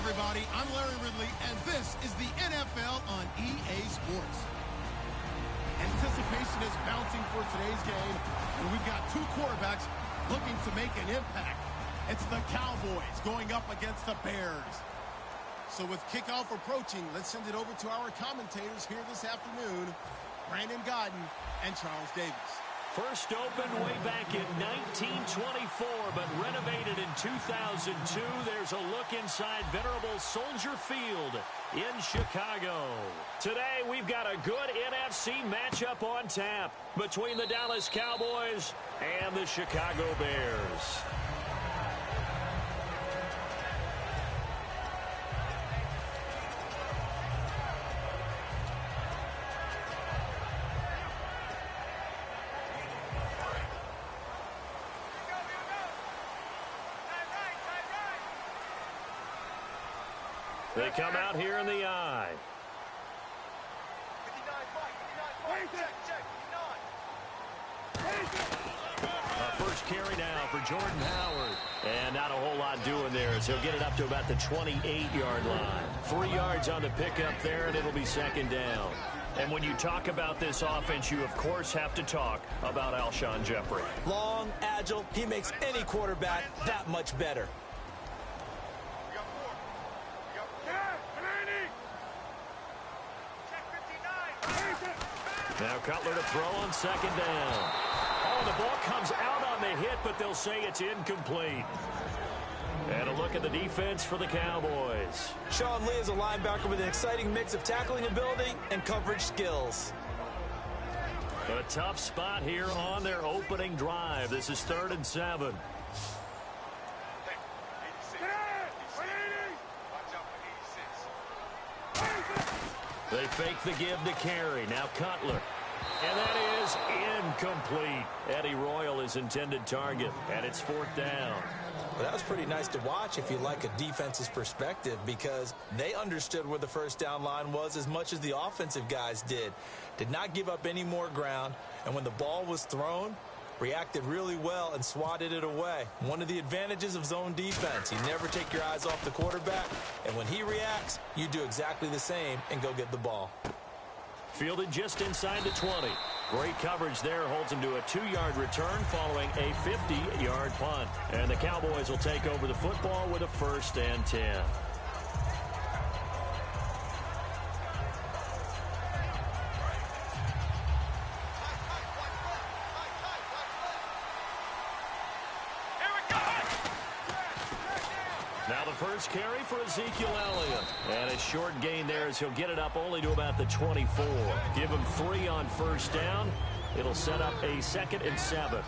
everybody. I'm Larry Ridley, and this is the NFL on EA Sports. Anticipation is bouncing for today's game, and we've got two quarterbacks looking to make an impact. It's the Cowboys going up against the Bears. So with kickoff approaching, let's send it over to our commentators here this afternoon, Brandon Godden and Charles Davis. First opened way back in 1924, but renovated in 2002. There's a look inside venerable Soldier Field in Chicago. Today, we've got a good NFC matchup on tap between the Dallas Cowboys and the Chicago Bears. They come out here in the eye. First carry now for Jordan Howard. And not a whole lot doing there as he'll get it up to about the 28-yard line. 3 yards on the pickup there, and it'll be second down. And when you talk about this offense, you, of course, have to talk about Alshon Jeffrey. Long, agile, he makes any quarterback that much better. Now Cutler to throw on second down. Oh, the ball comes out on the hit, but they'll say it's incomplete. And a look at the defense for the Cowboys. Sean Lee is a linebacker with an exciting mix of tackling ability and coverage skills. A tough spot here on their opening drive. This is 3rd and 7. They fake the give to Carey. Now Cutler. And that is incomplete. Eddie Royal is intended target, and it's 4th down. Well, that was pretty nice to watch if you like a defense's perspective, because they understood where the first down line was as much as the offensive guys did. Did not give up any more ground, and when the ball was thrown, reacted really well and swatted it away. One of the advantages of zone defense, you never take your eyes off the quarterback, and when he reacts, you do exactly the same and go get the ball. Fielded just inside the 20. Great coverage there, holds him to a 2-yard return following a 50-yard punt. And the Cowboys will take over the football with a 1st and 10. First carry for Ezekiel Elliott. And a short gain there as he'll get it up only to about the 24. Give him 3 on first down. It'll set up a 2nd and 7.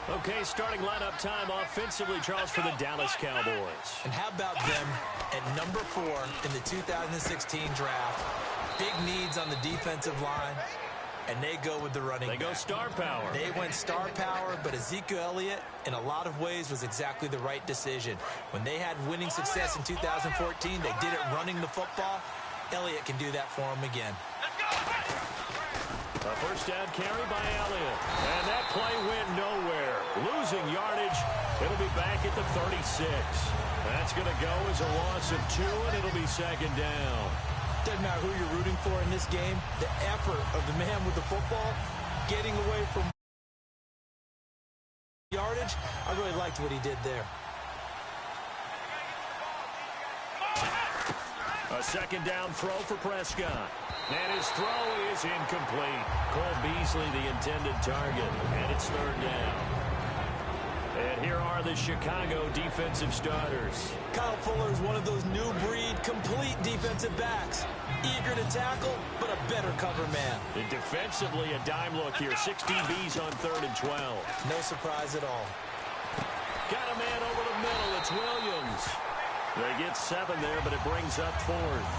Okay, starting lineup time offensively, Charles, for the Dallas Cowboys. And how about them at number 4 in the 2016 draft? Big needs on the defensive line. And they go with the running back. They go star power. They went star power, but Ezekiel Elliott, in a lot of ways, was exactly the right decision. When they had winning success in 2014, they did it running the football. Elliott can do that for them again. A first down carry by Elliott. And that play went nowhere. Losing yardage. It'll be back at the 36. That's going to go as a loss of 2, and it'll be second down. Doesn't matter who you're rooting for in this game. The effort of the man with the football, getting away from yardage, I really liked what he did there. A second down throw for Prescott. And his throw is incomplete. Cole Beasley, the intended target. And it's 3rd down. And here are the Chicago defensive starters. Kyle Fuller is one of those new breed, complete defensive backs. Eager to tackle, but a better cover man. And defensively, a dime look here. 16 Bs on 3rd and 12. No surprise at all. Got a man over the middle. It's Williams. They get 7 there, but it brings up 4th.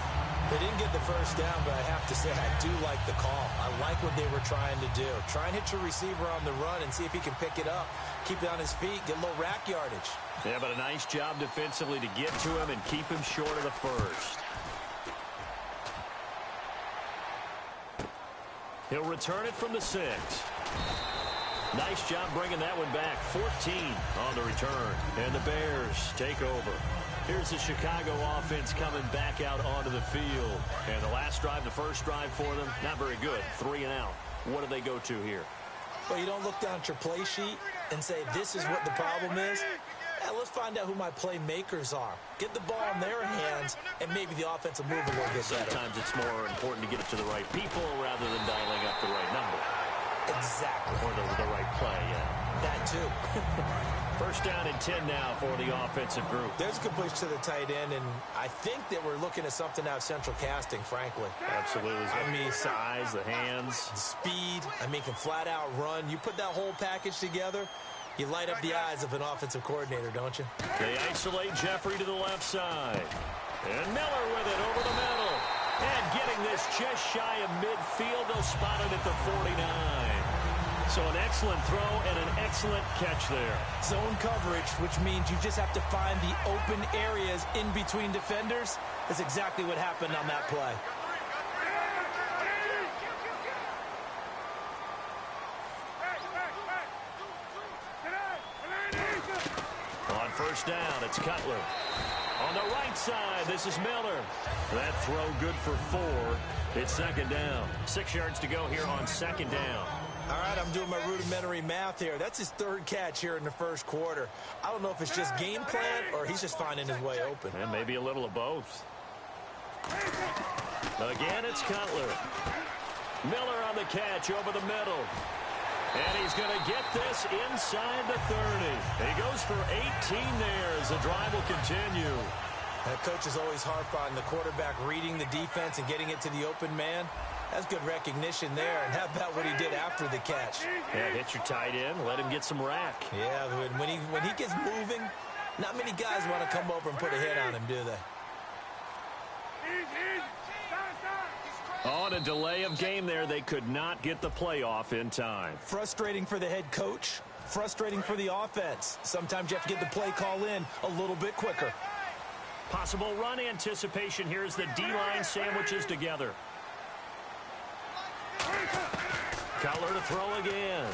They didn't get the first down, but I have to say I do like the call. I like what they were trying to do. Try and hit your receiver on the run and see if he can pick it up. Keep it on his feet, get a little rack yardage. Yeah, but a nice job defensively to get to him and keep him short of the first. He'll return it from the 6. Nice job bringing that one back. 14 on the return. And the Bears take over. Here's the Chicago offense coming back out onto the field. And the last drive, the first drive for them, not very good. 3 and out. What do they go to here? Well, you don't look down at your play sheet and say, this is what the problem is. Yeah, let's find out who my playmakers are. Get the ball in their hands, and maybe the offense will move a little bit better. Sometimes it's more important to get it to the right people rather than dialing up the right number. Exactly. Or the right play, yeah. That too. First down and 10 now for the offensive group. There's a completion to the tight end, and I think that we're looking at something out of central casting, frankly. Absolutely. I mean, size, the hands. Speed. I mean, can flat out run. You put that whole package together, you light up the eyes of an offensive coordinator, don't you? They isolate Jeffrey to the left side. And Miller with it over the middle. And getting this just shy of midfield. They'll spot it at the 49. So an excellent throw and an excellent catch there. Zone coverage, which means you just have to find the open areas in between defenders. That's exactly what happened on that play. On first down, it's Cutler. On the right side, this is Miller. That throw good for 4. It's second down. 6 yards to go here on second down. All right, I'm doing my rudimentary math here. That's his 3rd catch here in the first quarter. I don't know if it's just game plan or he's just finding his way open. And maybe a little of both. Again, it's Cutler. Miller on the catch over the middle. And he's going to get this inside the 30. He goes for 18 there as the drive will continue. That coach is always harp on the quarterback reading the defense and getting it to the open man. That's good recognition there. And how about what he did after the catch? Yeah, hit your tight end, let him get some rack. Yeah, when he gets moving, not many guys want to come over and put a hit on him, do they? On a delay of game there, they could not get the playoff in time. Frustrating for the head coach, frustrating for the offense. Sometimes you have to get the play call in a little bit quicker. Possible run anticipation here as the D-line sandwiches together. Cutler to throw again.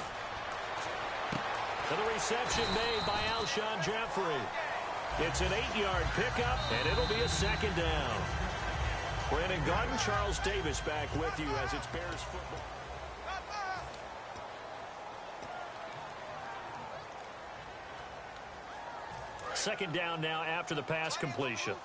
And the reception made by Alshon Jeffrey. It's an 8-yard pickup, and it'll be a second down. Brandon Garden, Charles Davis back with you as it's Bears football. Second down now after the pass completion.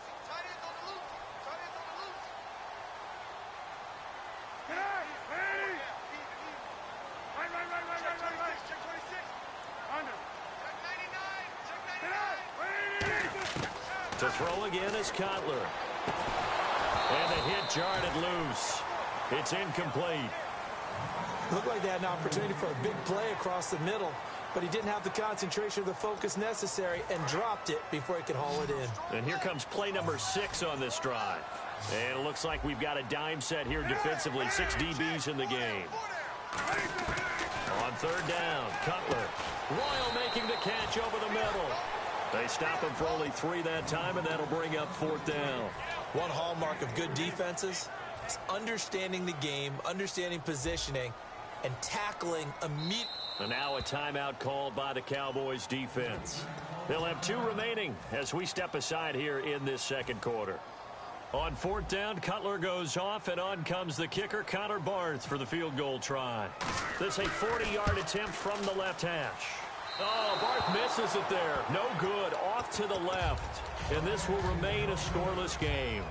To throw again is Cutler. And the hit jarred it loose. It's incomplete. Looked like they had an opportunity for a big play across the middle, but he didn't have the concentration or the focus necessary and dropped it before he could haul it in. And here comes play number 6 on this drive. And it looks like we've got a dime set here defensively. 6 DBs in the game. On third down, Cutler. Royal making the catch over the middle. They stop him for only 3 that time, and that'll bring up fourth down. One hallmark of good defenses is understanding the game, understanding positioning, and tackling immediately. And now a timeout called by the Cowboys defense. They'll have 2 remaining as we step aside here in this second quarter. On fourth down, Cutler goes off, and on comes the kicker, Connor Barth, for the field goal try. This a 40-yard attempt from the left hash. Oh, Barth misses it there. No good. Off to the left. And this will remain a scoreless game.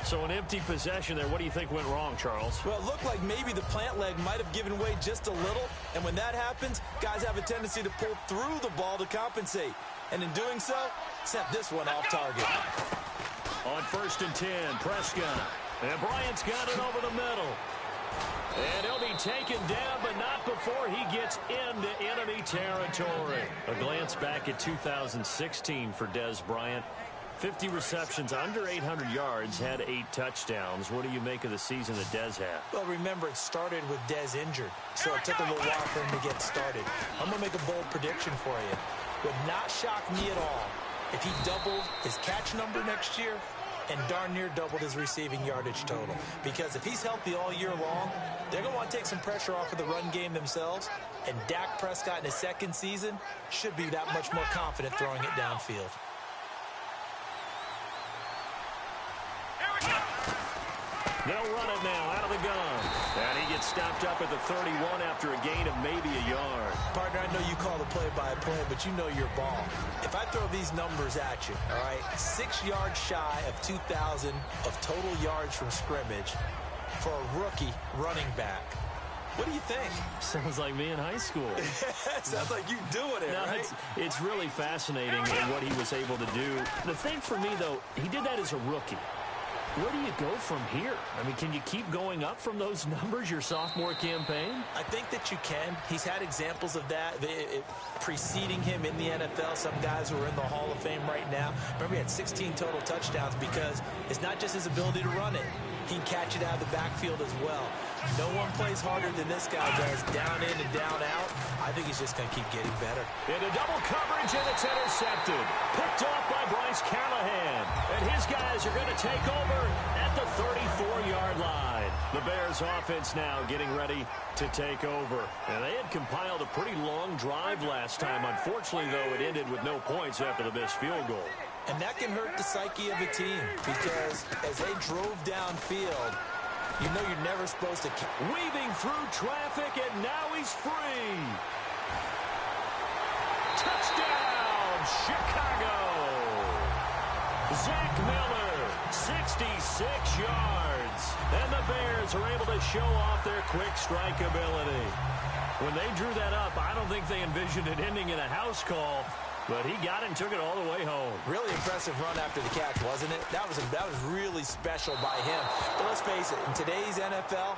So an empty possession there. What do you think went wrong, Charles? Well, it looked like maybe the plant leg might have given way just a little. And when that happens, guys have a tendency to pull through the ball to compensate. And in doing so, set this one off target. On first and 10, Prescott. And Bryant's got it over the middle. And he'll be taken down, but not before he gets into enemy territory. A glance back at 2016 for Dez Bryant. 50 receptions, under 800 yards, had 8 touchdowns. What do you make of the season that Dez had? Well, remember, it started with Dez injured, so it took a little while for him to get started. I'm going to make a bold prediction for you. Would not shock me at all if he doubled his catch number next year and darn near doubled his receiving yardage total. Because if he's healthy all year long, they're going to want to take some pressure off of the run game themselves, and Dak Prescott in his second season should be that much more confident throwing it downfield. They'll run it now out of the gun. And he gets stopped up at the 31 after a gain of maybe a yard. Partner, I know you call the play-by-play, but you know your ball. If I throw these numbers at you, all right, 6 yards shy of 2,000 of total yards from scrimmage for a rookie running back. What do you think? Sounds like me in high school. Sounds like you doing it, no, right? It's really fascinating what he was able to do. The thing for me, though, he did that as a rookie. Where do you go from here? I mean, can you keep going up from those numbers your sophomore campaign? I think that you can. He's had examples of that preceding him in the NFL. Some guys who are in the Hall of Fame right now. Remember, he had 16 total touchdowns because it's not just his ability to run it. He can catch it out of the backfield as well. No one plays harder than this guy does, down in and down out. I think he's just going to keep getting better. Into double coverage, and it's intercepted. Picked off by Bryce Callahan. And his guys are going to take over at the 34-yard line. The Bears offense now getting ready to take over. And they had compiled a pretty long drive last time. Unfortunately, though, it ended with no points after the missed field goal. And that can hurt the psyche of a team because as they drove downfield, you know you're never supposed to... Weaving through traffic, and now he's free. Touchdown, Chicago. Zach Miller, 66 yards. And the Bears are able to show off their quick strike ability. When they drew that up, I don't think they envisioned it ending in a house call. But he got it and took it all the way home. Really impressive run after the catch, wasn't it? That was really special by him. But let's face it, in today's NFL,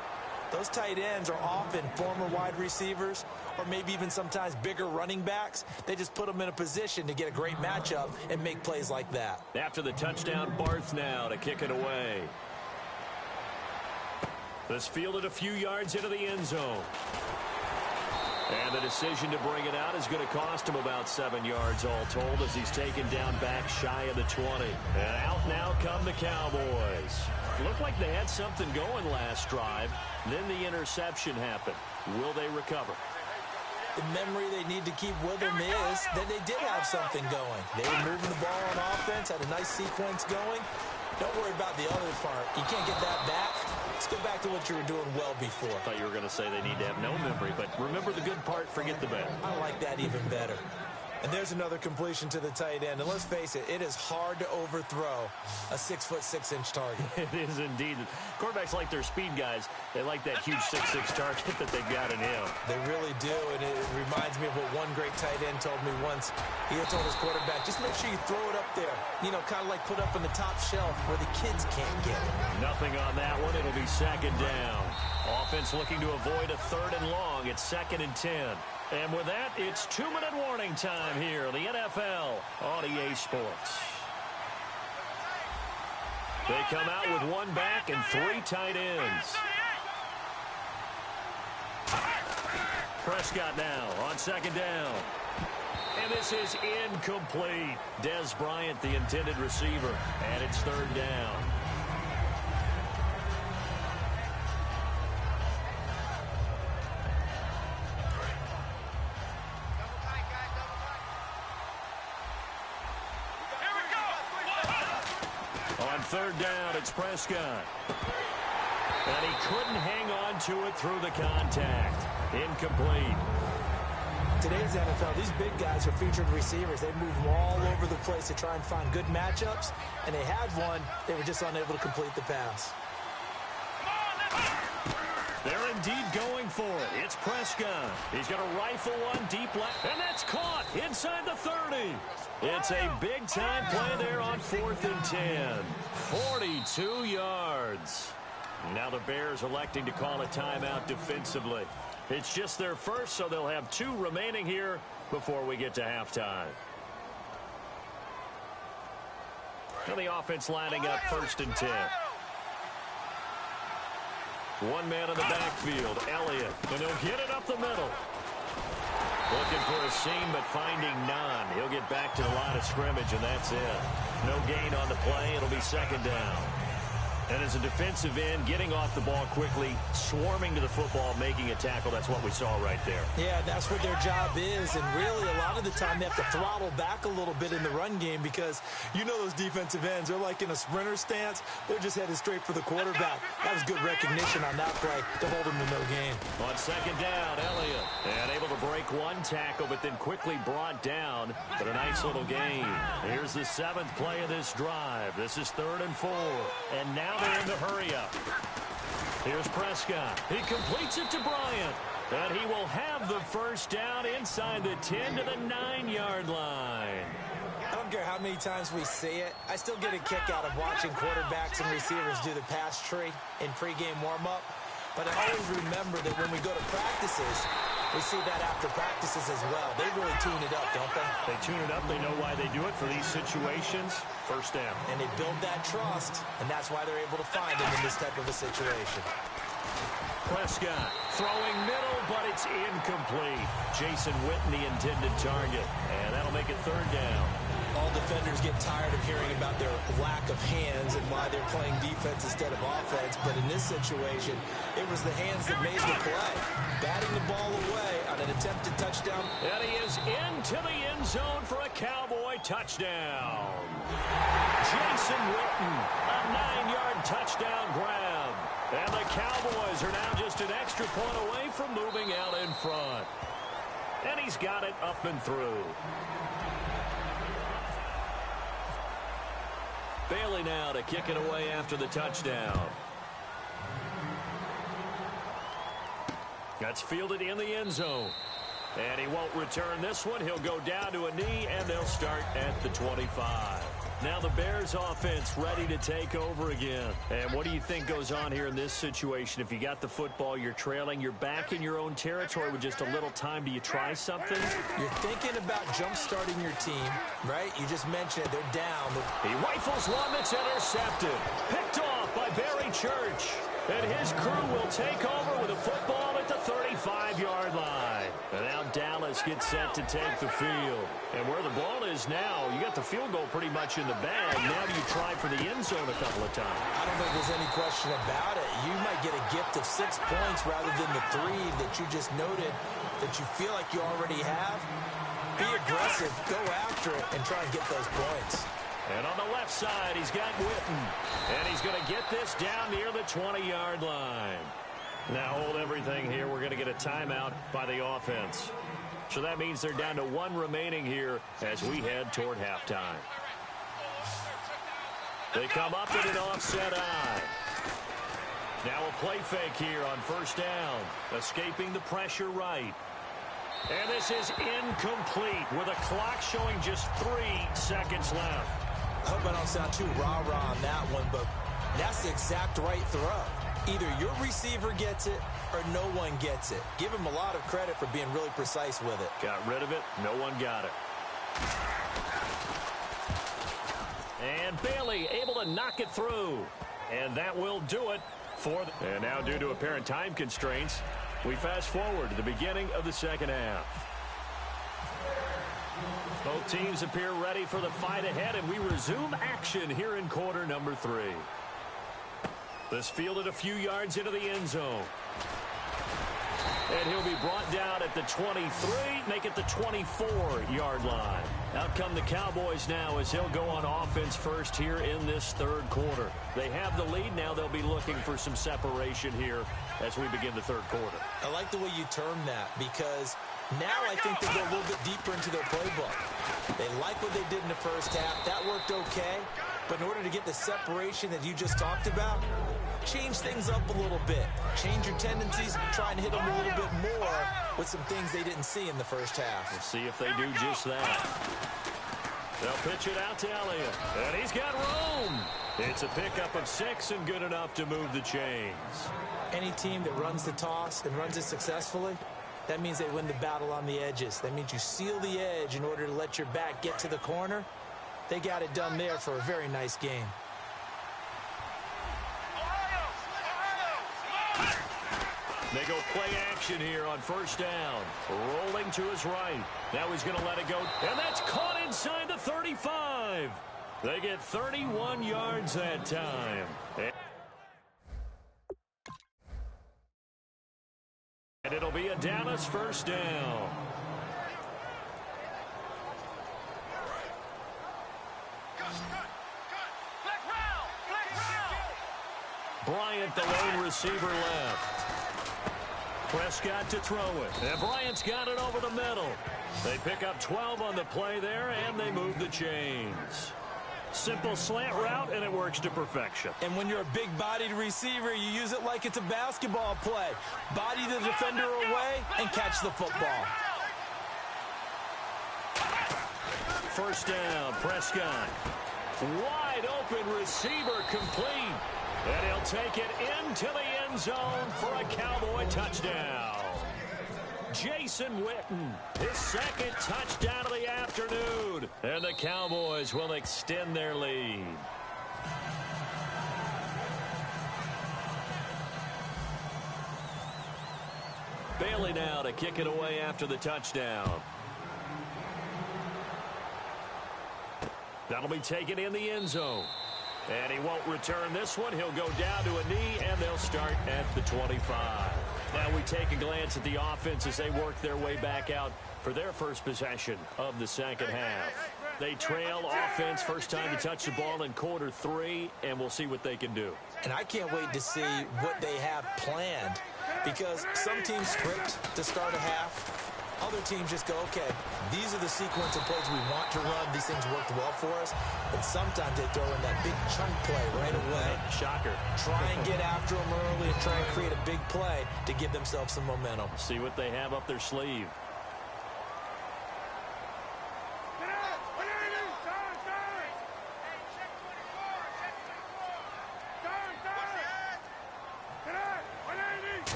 those tight ends are often former wide receivers or maybe even sometimes bigger running backs. They just put them in a position to get a great matchup and make plays like that. After the touchdown, Barth now to kick it away. This fielded a few yards into the end zone. And the decision to bring it out is going to cost him about 7 yards all told as he's taken down back shy of the 20. And out now come the Cowboys. Looked like they had something going last drive. Then the interception happened. Will they recover? The memory they need to keep with them is that they did have something going. They were moving the ball on offense, had a nice sequence going. Don't worry about the other part. You can't get that back. Let's go back to what you were doing well before. I thought you were going to say they need to have no memory, but remember the good part, forget the bad. I like that even better. And there's another completion to the tight end. And let's face it, it is hard to overthrow a 6'6" target. It is indeed. Quarterbacks like their speed guys. They like that huge 6'6" target that they've got in him. They really do, and it reminds me of what one great tight end told me once. He had told his quarterback, just make sure you throw it up there. You know, kind of like put up on the top shelf where the kids can't get it. Nothing on that one. It'll be second down. Offense looking to avoid a 3rd and long. It's 2nd and 10. And with that, it's 2-minute warning time here in the NFL on EA Sports. They come out with 1 back and 3 tight ends. Prescott now on 2nd down. And this is incomplete. Dez Bryant, the intended receiver, and it's 3rd down. On 3rd down, it's Prescott. And he couldn't hang on to it through the contact. Incomplete. Today's NFL, these big guys are featured receivers. They move all over the place to try and find good matchups. And they had one. They were just unable to complete the pass. They're indeed going for it. It's Prescott. He's going to rifle one deep left. And that's caught inside the 30. It's a big-time play there on 4th and 10. 42 yards. Now the Bears electing to call a timeout defensively. It's just their first, so they'll have 2 remaining here before we get to halftime. Now the offense lining up 1st and 10. 1 man in the backfield, Elliott, and he'll get it up the middle. Looking for a seam, but finding none. He'll get back to the line of scrimmage, and that's it. No gain on the play. It'll be 2nd down. And as a defensive end, getting off the ball quickly, swarming to the football, making a tackle, that's what we saw right there. Yeah, that's what their job is. And really, a lot of the time, they have to throttle back a little bit in the run game because you know those defensive ends, they're like in a sprinter stance. They're just headed straight for the quarterback. That was good recognition on that play to hold him to no gain. On second down, Elliott. And able to break one tackle, but then quickly brought down. But a nice little gain. Here's the 7th play of this drive. This is 3rd and 4. And now they're in the hurry-up. Here's Prescott. He completes it to Bryant. And he will have the first down inside the 10 to the 9-yard line. I don't care how many times we see it. I still get a kick out of watching quarterbacks and receivers do the pass tree in pregame warm-up. But I always remember that when we go to practices, we see that after practices as well. They really tune it up, don't they? They tune it up. They know why they do it for these situations. First down. And they build that trust, and that's why they're able to find him in this type of a situation. Prescott throwing middle, but it's incomplete. Jason Witten, the intended target. And that'll make it 3rd down. All defenders get tired of hearing about their lack of hands and why they're playing defense instead of offense. But in this situation, it was the hands that made the play. Batting the ball away on an attempted touchdown. And he is into the end zone for a Cowboy touchdown. Jason Witten, a 9-yard touchdown grab. And the Cowboys are now just an extra point away from moving out in front. And he's got it up and through. Bailey now to kick it away after the touchdown. That's fielded in the end zone. And he won't return this one. He'll go down to a knee, and they'll start at the 25. Now the Bears offense ready to take over again. And what do you think goes on here in this situation? If you got the football, you're trailing, you're back in your own territory with just a little time. Do you try something? You're thinking about jump-starting your team, right? You just mentioned it. They're down. He rifles one that's intercepted. Picked off by Barry Church. And his crew will take over with a football at the 35-yard line. And now Dallas gets set to take the field. And where the ball is now, you got the field goal pretty much in the bag. Now do you try for the end zone a couple of times? I don't think there's any question about it. You might get a gift of 6 points rather than the 3 that you just noted that you feel like you already have. Be aggressive, go after it, and try and get those points. And on the left side, he's got Witten. And he's going to get this down near the 20-yard line. Now hold everything here. We're going to get a timeout by the offense. So that means they're down to 1 remaining here as we head toward halftime. They come up in an offset eye. Now a play fake here on first down. Escaping the pressure right. And this is incomplete with a clock showing just 3 seconds left. I hope I don't sound too rah-rah on that one, but that's the exact right throw. Either your receiver gets it or no one gets it. Give him a lot of credit for being really precise with it. Got rid of it. No one got it. And Bailey able to knock it through. And that will do it for the... And now due to apparent time constraints, we fast forward to the beginning of the second half. Both teams appear ready for the fight ahead, and we resume action here in quarter number 3. This fielded a few yards into the end zone. And he'll be brought down at the 23, make it the 24-yard line. Out come the Cowboys now as he'll go on offense first here in this 3rd quarter. They have the lead. Now they'll be looking for some separation here as we begin the 3rd quarter. I like the way you term that because now I think they go a little bit deeper into their playbook. They like what they did in the first half. That worked okay. But in order to get the separation that you just talked about, change things up a little bit. Change your tendencies, try and hit them a little bit more with some things they didn't see in the first half. We'll see if they do just that. They'll pitch it out to Elliott. And he's got room. It's a pickup of 6 and good enough to move the chains. Any team that runs the toss and runs it successfully, that means they win the battle on the edges. That means you seal the edge in order to let your back get to the corner. They got it done there for a very nice game. They go play action here on first down. Rolling to his right. Now he's going to let it go. And that's caught inside the 35. They get 31 yards that time. down as first down. Bryant, the lone receiver, left. Prescott to throw it. And Bryant's got it over the middle. They pick up 12 on the play there, and they move the chains. Simple slant route, and it works to perfection. And when you're a big-bodied receiver, you use it like it's a basketball play. Body the defender away and catch the football. First down, Prescott. Wide open receiver complete. And he'll take it into the end zone for a Cowboy touchdown. Jason Witten, his second touchdown of the afternoon. And the Cowboys will extend their lead. Bailey now to kick it away after the touchdown. That'll be taken in the end zone. And he won't return this one. He'll go down to a knee, and they'll start at the 25. Now we take a glance at the offense as they work their way back out for their first possession of the second half. They trail offense first time to touch the ball in quarter 3, and we'll see what they can do. And I can't wait to see what they have planned, because some teams script to start a half. Other teams just go, okay, these are the sequence of plays we want to run. These things worked well for us. But sometimes they throw in that big chunk play right away. Shocker. Try and get after them early and try and create a big play to give themselves some momentum. See what they have up their sleeve.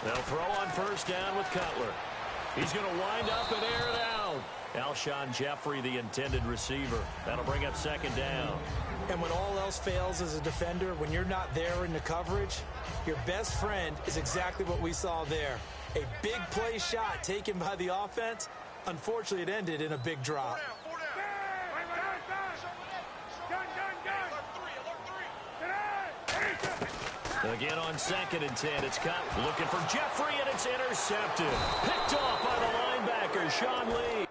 They'll throw on first down with Cutler. He's going to wind up and air it out. Alshon Jeffrey, the intended receiver. That'll bring up second down. And when all else fails as a defender, when you're not there in the coverage, your best friend is exactly what we saw there. A big play shot taken by the offense. Unfortunately, it ended in a big drop. Again on 2nd and 10, it's cut. Looking for Jeffrey, and it's intercepted. Picked off by the linebacker, Sean Lee.